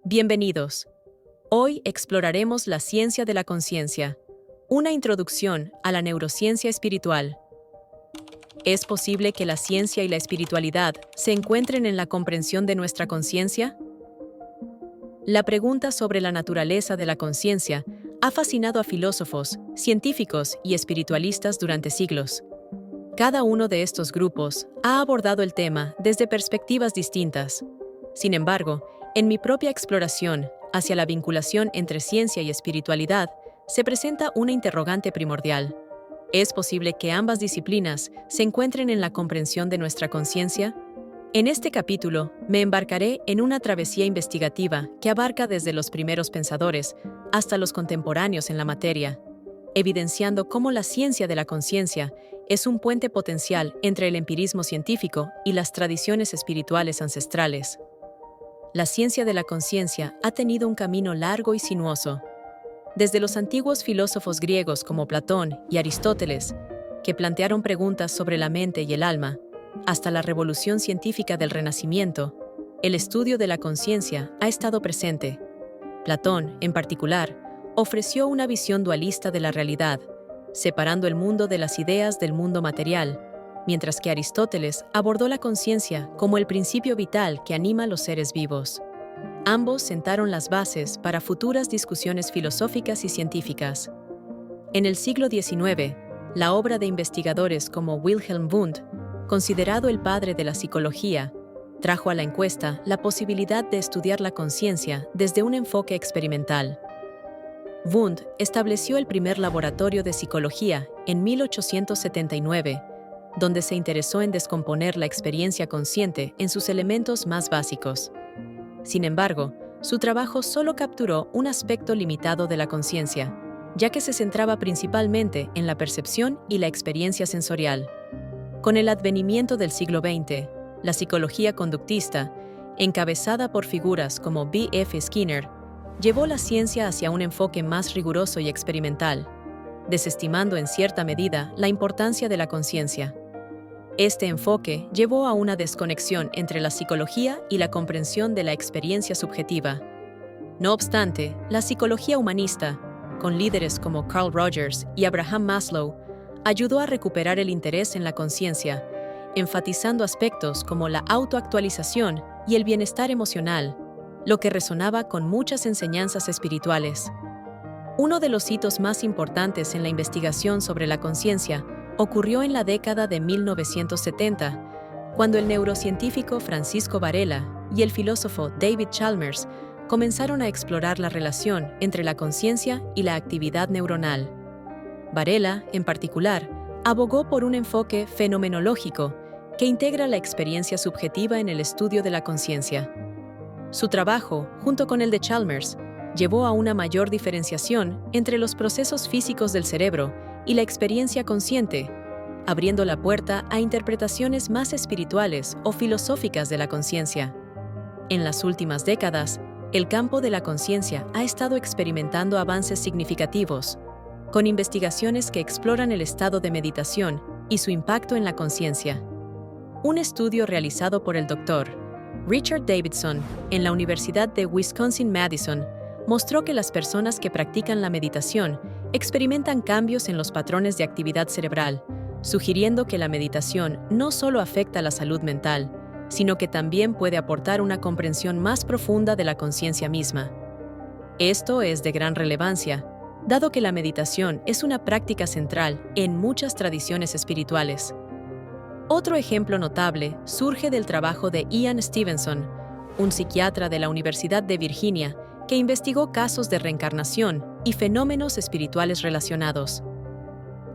Bienvenidos. Hoy exploraremos la ciencia de la conciencia, una introducción a la neurociencia espiritual. ¿Es posible que la ciencia y la espiritualidad se encuentren en la comprensión de nuestra conciencia? La pregunta sobre la naturaleza de la conciencia ha fascinado a filósofos, científicos y espiritualistas durante siglos. Cada uno de estos grupos ha abordado el tema desde perspectivas distintas. Sin embargo, en mi propia exploración hacia la vinculación entre ciencia y espiritualidad, se presenta una interrogante primordial. ¿Es posible que ambas disciplinas se encuentren en la comprensión de nuestra conciencia? En este capítulo, me embarcaré en una travesía investigativa que abarca desde los primeros pensadores hasta los contemporáneos en la materia, evidenciando cómo la ciencia de la conciencia es un puente potencial entre el empirismo científico y las tradiciones espirituales ancestrales. La ciencia de la conciencia ha tenido un camino largo y sinuoso. Desde los antiguos filósofos griegos como Platón y Aristóteles, que plantearon preguntas sobre la mente y el alma, hasta la revolución científica del Renacimiento, el estudio de la conciencia ha estado presente. Platón, en particular, ofreció una visión dualista de la realidad, separando el mundo de las ideas del mundo material, mientras que Aristóteles abordó la conciencia como el principio vital que anima a los seres vivos. Ambos sentaron las bases para futuras discusiones filosóficas y científicas. En el siglo XIX, la obra de investigadores como Wilhelm Wundt, considerado el padre de la psicología, trajo a la encuesta la posibilidad de estudiar la conciencia desde un enfoque experimental. Wundt estableció el primer laboratorio de psicología en 1879, donde se interesó en descomponer la experiencia consciente en sus elementos más básicos. Sin embargo, su trabajo solo capturó un aspecto limitado de la conciencia, ya que se centraba principalmente en la percepción y la experiencia sensorial. Con el advenimiento del siglo XX, la psicología conductista, encabezada por figuras como B.F. Skinner, llevó la ciencia hacia un enfoque más riguroso y experimental, desestimando en cierta medida la importancia de la conciencia. Este enfoque llevó a una desconexión entre la psicología y la comprensión de la experiencia subjetiva. No obstante, la psicología humanista, con líderes como Carl Rogers y Abraham Maslow, ayudó a recuperar el interés en la conciencia, enfatizando aspectos como la autoactualización y el bienestar emocional, lo que resonaba con muchas enseñanzas espirituales. Uno de los hitos más importantes en la investigación sobre la conciencia ocurrió en la década de 1970, cuando el neurocientífico Francisco Varela y el filósofo David Chalmers comenzaron a explorar la relación entre la conciencia y la actividad neuronal. Varela, en particular, abogó por un enfoque fenomenológico que integra la experiencia subjetiva en el estudio de la conciencia. Su trabajo, junto con el de Chalmers, llevó a una mayor diferenciación entre los procesos físicos del cerebro y la experiencia consciente, abriendo la puerta a interpretaciones más espirituales o filosóficas de la conciencia. En las últimas décadas, el campo de la conciencia ha estado experimentando avances significativos, con investigaciones que exploran el estado de meditación y su impacto en la conciencia. Un estudio realizado por el Dr. Richard Davidson en la Universidad de Wisconsin-Madison mostró que las personas que practican la meditación experimentan cambios en los patrones de actividad cerebral, sugiriendo que la meditación no solo afecta la salud mental, sino que también puede aportar una comprensión más profunda de la conciencia misma. Esto es de gran relevancia, dado que la meditación es una práctica central en muchas tradiciones espirituales. Otro ejemplo notable surge del trabajo de Ian Stevenson, un psiquiatra de la Universidad de Virginia que investigó casos de reencarnación y fenómenos espirituales relacionados.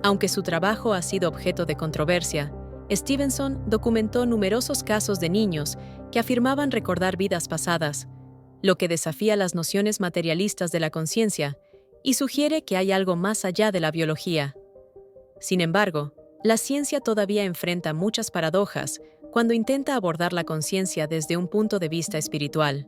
Aunque su trabajo ha sido objeto de controversia, Stevenson documentó numerosos casos de niños que afirmaban recordar vidas pasadas, lo que desafía las nociones materialistas de la conciencia y sugiere que hay algo más allá de la biología. Sin embargo, la ciencia todavía enfrenta muchas paradojas cuando intenta abordar la conciencia desde un punto de vista espiritual.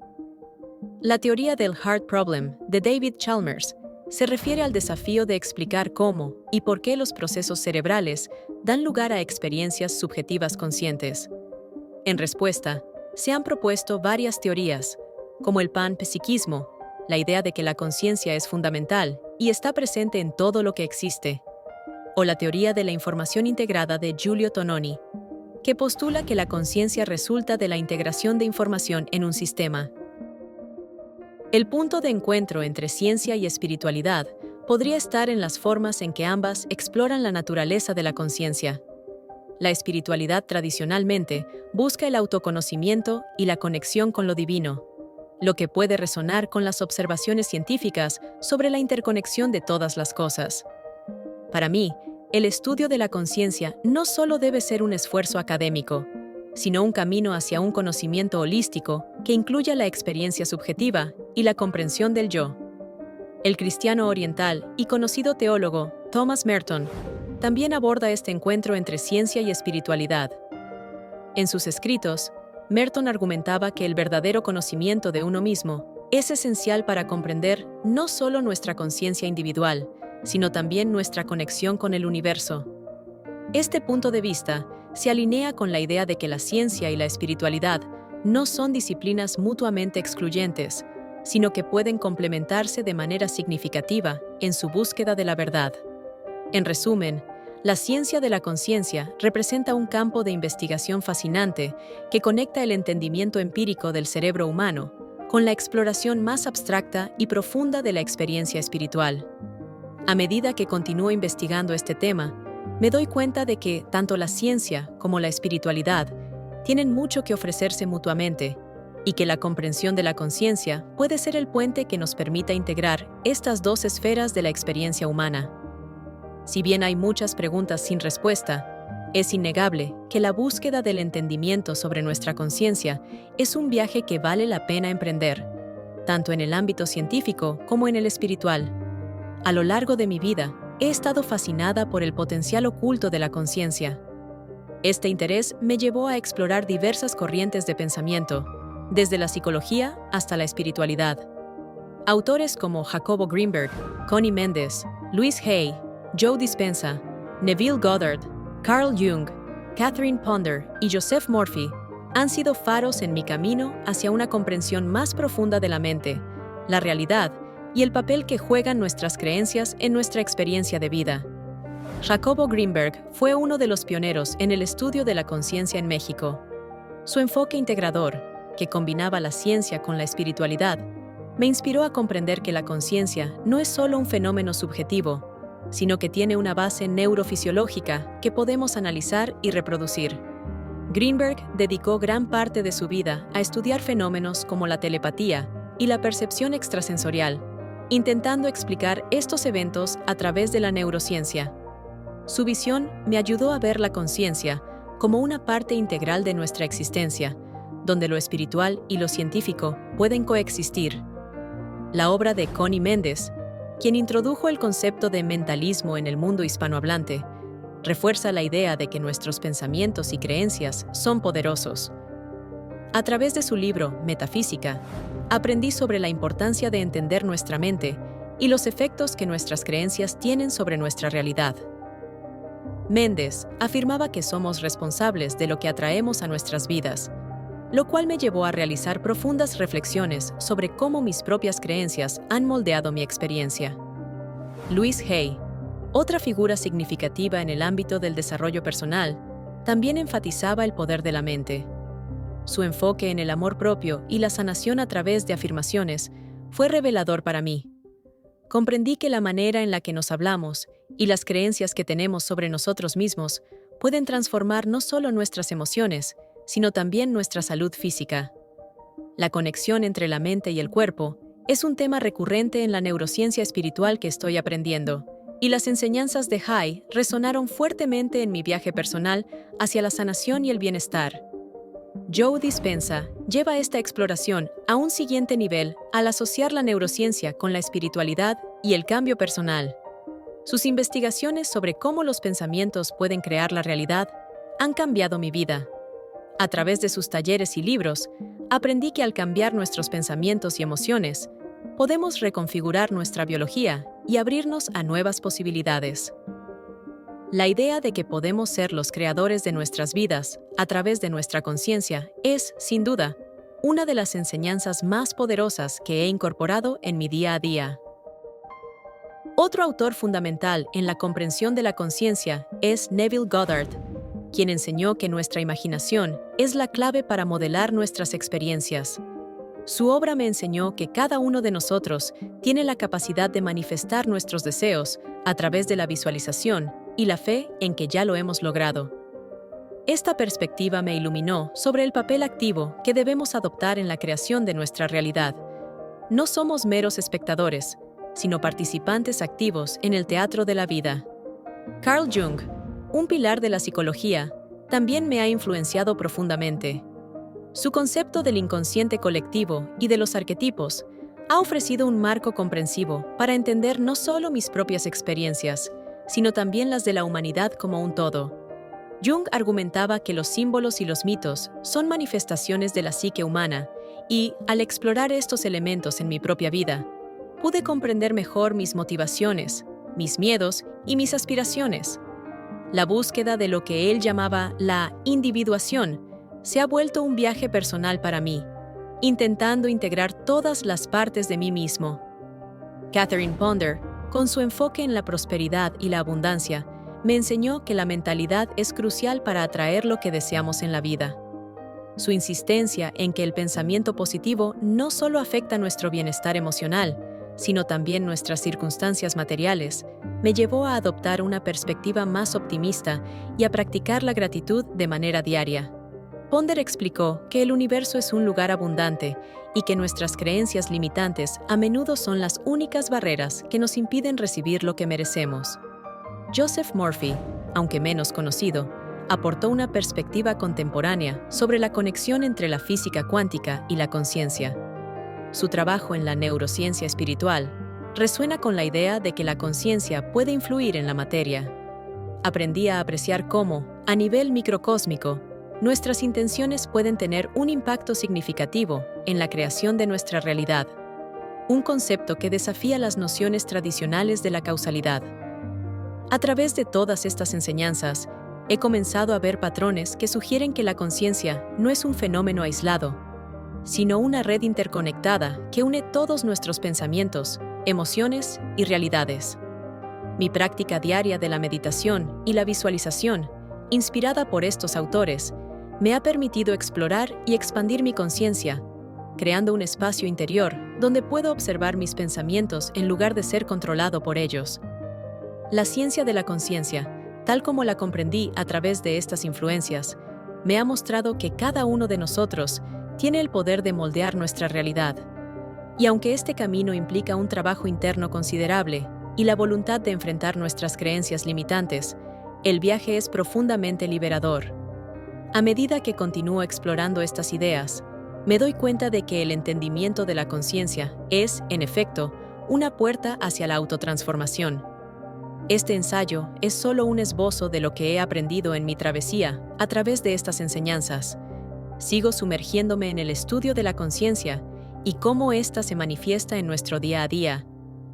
La teoría del Heart Problem de David Chalmers se refiere al desafío de explicar cómo y por qué los procesos cerebrales dan lugar a experiencias subjetivas conscientes. En respuesta, se han propuesto varias teorías, como el panpsiquismo, la idea de que la conciencia es fundamental y está presente en todo lo que existe, o la teoría de la información integrada de Giulio Tononi, que postula que la conciencia resulta de la integración de información en un sistema. El punto de encuentro entre ciencia y espiritualidad podría estar en las formas en que ambas exploran la naturaleza de la conciencia. La espiritualidad tradicionalmente busca el autoconocimiento y la conexión con lo divino, lo que puede resonar con las observaciones científicas sobre la interconexión de todas las cosas. Para mí, el estudio de la conciencia no solo debe ser un esfuerzo académico, sino un camino hacia un conocimiento holístico que incluya la experiencia subjetiva y la comprensión del yo. El cristiano oriental y conocido teólogo Thomas Merton también aborda este encuentro entre ciencia y espiritualidad. En sus escritos, Merton argumentaba que el verdadero conocimiento de uno mismo es esencial para comprender no solo nuestra conciencia individual, sino también nuestra conexión con el universo. Este punto de vista se alinea con la idea de que la ciencia y la espiritualidad no son disciplinas mutuamente excluyentes, sino que pueden complementarse de manera significativa en su búsqueda de la verdad. En resumen, la ciencia de la conciencia representa un campo de investigación fascinante que conecta el entendimiento empírico del cerebro humano con la exploración más abstracta y profunda de la experiencia espiritual. A medida que continúo investigando este tema, me doy cuenta de que tanto la ciencia como la espiritualidad tienen mucho que ofrecerse mutuamente y que la comprensión de la conciencia puede ser el puente que nos permita integrar estas dos esferas de la experiencia humana. Si bien hay muchas preguntas sin respuesta, es innegable que la búsqueda del entendimiento sobre nuestra conciencia es un viaje que vale la pena emprender, tanto en el ámbito científico como en el espiritual. A lo largo de mi vida, he estado fascinada por el potencial oculto de la conciencia. Este interés me llevó a explorar diversas corrientes de pensamiento, desde la psicología hasta la espiritualidad. Autores como Jacobo Greenberg, Connie Méndez, Louise Hay, Joe Dispenza, Neville Goddard, Carl Jung, Catherine Ponder y Joseph Murphy han sido faros en mi camino hacia una comprensión más profunda de la mente, la realidad y el papel que juegan nuestras creencias en nuestra experiencia de vida. Jacobo Greenberg fue uno de los pioneros en el estudio de la conciencia en México. Su enfoque integrador, que combinaba la ciencia con la espiritualidad, me inspiró a comprender que la conciencia no es solo un fenómeno subjetivo, sino que tiene una base neurofisiológica que podemos analizar y reproducir. Greenberg dedicó gran parte de su vida a estudiar fenómenos como la telepatía y la percepción extrasensorial, intentando explicar estos eventos a través de la neurociencia. Su visión me ayudó a ver la conciencia como una parte integral de nuestra existencia, donde lo espiritual y lo científico pueden coexistir. La obra de Connie Méndez, quien introdujo el concepto de mentalismo en el mundo hispanohablante, refuerza la idea de que nuestros pensamientos y creencias son poderosos. A través de su libro, Metafísica, aprendí sobre la importancia de entender nuestra mente y los efectos que nuestras creencias tienen sobre nuestra realidad. Méndez afirmaba que somos responsables de lo que atraemos a nuestras vidas, lo cual me llevó a realizar profundas reflexiones sobre cómo mis propias creencias han moldeado mi experiencia. Louise Hay, otra figura significativa en el ámbito del desarrollo personal, también enfatizaba el poder de la mente. Su enfoque en el amor propio y la sanación a través de afirmaciones fue revelador para mí. Comprendí que la manera en la que nos hablamos y las creencias que tenemos sobre nosotros mismos pueden transformar no solo nuestras emociones, sino también nuestra salud física. La conexión entre la mente y el cuerpo es un tema recurrente en la neurociencia espiritual que estoy aprendiendo, y las enseñanzas de Hay resonaron fuertemente en mi viaje personal hacia la sanación y el bienestar. Joe Dispenza lleva esta exploración a un siguiente nivel al asociar la neurociencia con la espiritualidad y el cambio personal. Sus investigaciones sobre cómo los pensamientos pueden crear la realidad han cambiado mi vida. A través de sus talleres y libros, aprendí que al cambiar nuestros pensamientos y emociones, podemos reconfigurar nuestra biología y abrirnos a nuevas posibilidades. La idea de que podemos ser los creadores de nuestras vidas a través de nuestra conciencia es, sin duda, una de las enseñanzas más poderosas que he incorporado en mi día a día. Otro autor fundamental en la comprensión de la conciencia es Neville Goddard, quien enseñó que nuestra imaginación es la clave para modelar nuestras experiencias. Su obra me enseñó que cada uno de nosotros tiene la capacidad de manifestar nuestros deseos a través de la visualización y la fe en que ya lo hemos logrado. Esta perspectiva me iluminó sobre el papel activo que debemos adoptar en la creación de nuestra realidad. No somos meros espectadores, sino participantes activos en el teatro de la vida. Carl Jung, un pilar de la psicología, también me ha influenciado profundamente. Su concepto del inconsciente colectivo y de los arquetipos ha ofrecido un marco comprensivo para entender no solo mis propias experiencias, sino también las de la humanidad como un todo. Jung argumentaba que los símbolos y los mitos son manifestaciones de la psique humana y, al explorar estos elementos en mi propia vida, pude comprender mejor mis motivaciones, mis miedos y mis aspiraciones. La búsqueda de lo que él llamaba la individuación se ha vuelto un viaje personal para mí, intentando integrar todas las partes de mí mismo. Catherine Ponder, con su enfoque en la prosperidad y la abundancia, me enseñó que la mentalidad es crucial para atraer lo que deseamos en la vida. Su insistencia en que el pensamiento positivo no solo afecta nuestro bienestar emocional, sino también nuestras circunstancias materiales, me llevó a adoptar una perspectiva más optimista y a practicar la gratitud de manera diaria. Ponder explicó que el universo es un lugar abundante y que nuestras creencias limitantes a menudo son las únicas barreras que nos impiden recibir lo que merecemos. Joseph Murphy, aunque menos conocido, aportó una perspectiva contemporánea sobre la conexión entre la física cuántica y la conciencia. Su trabajo en la neurociencia espiritual resuena con la idea de que la conciencia puede influir en la materia. Aprendí a apreciar cómo, a nivel microcósmico, nuestras intenciones pueden tener un impacto significativo en la creación de nuestra realidad, un concepto que desafía las nociones tradicionales de la causalidad. A través de todas estas enseñanzas, he comenzado a ver patrones que sugieren que la conciencia no es un fenómeno aislado, sino una red interconectada que une todos nuestros pensamientos, emociones y realidades. Mi práctica diaria de la meditación y la visualización, inspirada por estos autores, me ha permitido explorar y expandir mi conciencia, creando un espacio interior donde puedo observar mis pensamientos en lugar de ser controlado por ellos. La ciencia de la conciencia, tal como la comprendí a través de estas influencias, me ha mostrado que cada uno de nosotros tiene el poder de moldear nuestra realidad. Y aunque este camino implica un trabajo interno considerable y la voluntad de enfrentar nuestras creencias limitantes, el viaje es profundamente liberador. A medida que continúo explorando estas ideas, me doy cuenta de que el entendimiento de la conciencia es, en efecto, una puerta hacia la autotransformación. Este ensayo es solo un esbozo de lo que he aprendido en mi travesía a través de estas enseñanzas. Sigo sumergiéndome en el estudio de la conciencia y cómo ésta se manifiesta en nuestro día a día,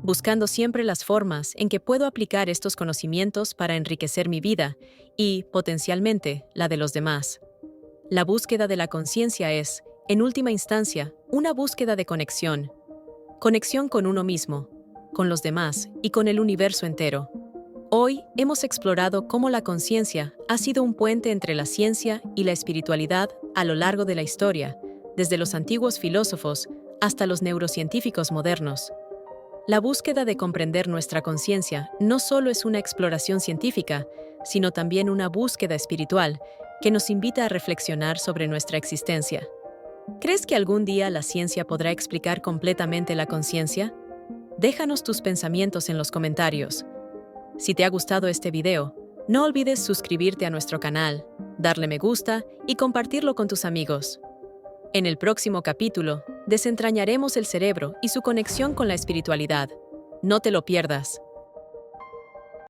buscando siempre las formas en que puedo aplicar estos conocimientos para enriquecer mi vida y, potencialmente, la de los demás. La búsqueda de la conciencia es, en última instancia, una búsqueda de conexión. Conexión con uno mismo, con los demás y con el universo entero. Hoy hemos explorado cómo la conciencia ha sido un puente entre la ciencia y la espiritualidad a lo largo de la historia, desde los antiguos filósofos hasta los neurocientíficos modernos. La búsqueda de comprender nuestra conciencia no solo es una exploración científica, sino también una búsqueda espiritual que nos invita a reflexionar sobre nuestra existencia. ¿Crees que algún día la ciencia podrá explicar completamente la conciencia? Déjanos tus pensamientos en los comentarios. Si te ha gustado este video, no olvides suscribirte a nuestro canal, darle me gusta y compartirlo con tus amigos. En el próximo capítulo, desentrañaremos el cerebro y su conexión con la espiritualidad. No te lo pierdas.